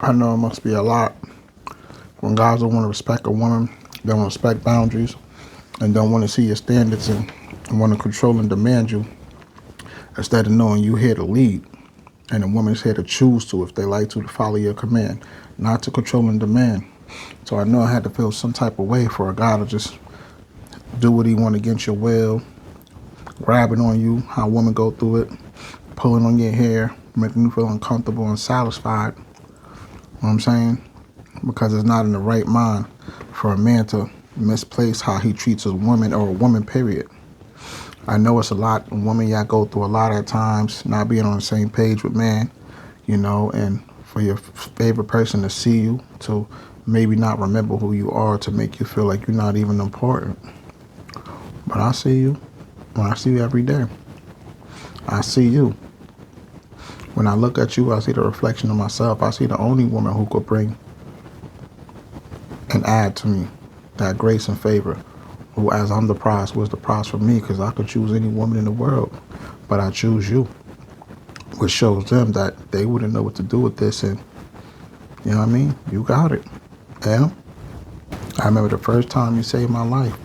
I know it must be a lot when guys don't want to respect a woman, they don't respect boundaries, and don't want to see your standards and want to control and demand you instead of knowing you here to lead. And a woman's here to choose to, if they like to follow your command, not to control and demand. So I know I had to feel some type of way for a guy to just do what he want against your will, grabbing on you, how women go through it, pulling on your hair, making you feel uncomfortable and satisfied. You know what I'm saying? Because it's not in the right mind for a man to misplace how he treats a woman or a woman, period. I know it's a lot. Women, y'all go through a lot at times, not being on the same page with man, and for your favorite person to see you, to maybe not remember who you are, to make you feel like you're not even important. But I see you. I see you every day. I see you. When I look at you, I see the reflection of myself. I see the only woman who could bring and add to me that grace and favor. Who, as I'm the prize, was the prize for me, because I could choose any woman in the world, but I choose you, which shows them that they wouldn't know what to do with this, and you know what I mean? You got it. Yeah. I remember the first time you saved my life.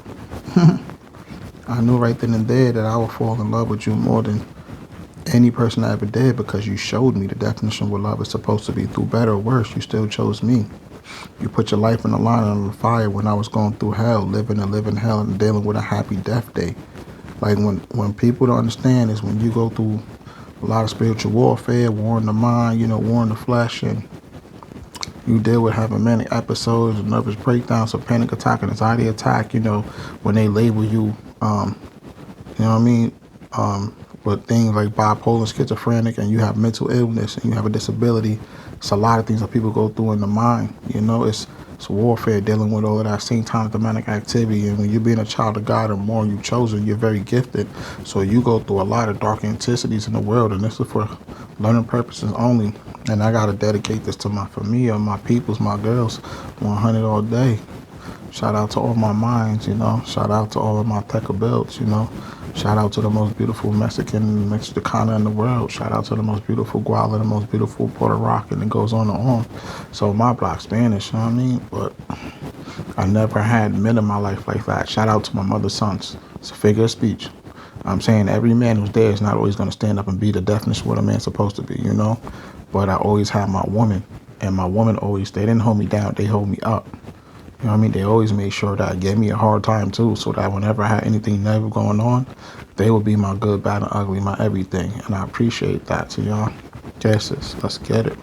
I knew right then and there that I would fall in love with you more than any person I ever did, because you showed me the definition of what love is supposed to be. Through better or worse, you still chose me. You put your life in the line on the fire when I was going through hell, living hell and dealing with a happy death day. Like when people don't understand is when you go through a lot of spiritual warfare, war in the mind, war in the flesh, and you deal with having many episodes of nervous breakdowns, or panic attack, and anxiety attack, when they label you, you know what I mean, with things like bipolar, schizophrenic, and you have mental illness and you have a disability. It's a lot of things that people go through in the mind. It's warfare dealing with all of that same time demonic activity. And when you're being a child of God, and more you've chosen, you're very gifted. So you go through a lot of dark entities in the world, and this is for learning purposes only. And I gotta dedicate this to my familia, my peoples, my girls, 100 all day. Shout out to all my minds, Shout out to all of my Teca builds, Shout out to the most beautiful Mexican Mexicana in the world. Shout out to the most beautiful Guala, the most beautiful Puerto Rican, and it goes on and on. So my block Spanish, you know what I mean? But I never had men in my life like that. Shout out to my mother's sons. It's a figure of speech. I'm saying every man who's there is not always going to stand up and be the definition of what a man's supposed to be, But I always had my woman, and my woman always, they didn't hold me down, they hold me up. You know what I mean? They always made sure that I gave me a hard time too, so that whenever I had anything negative going on, they would be my good, bad, and ugly, my everything. And I appreciate that. So y'all, yes, let's get it.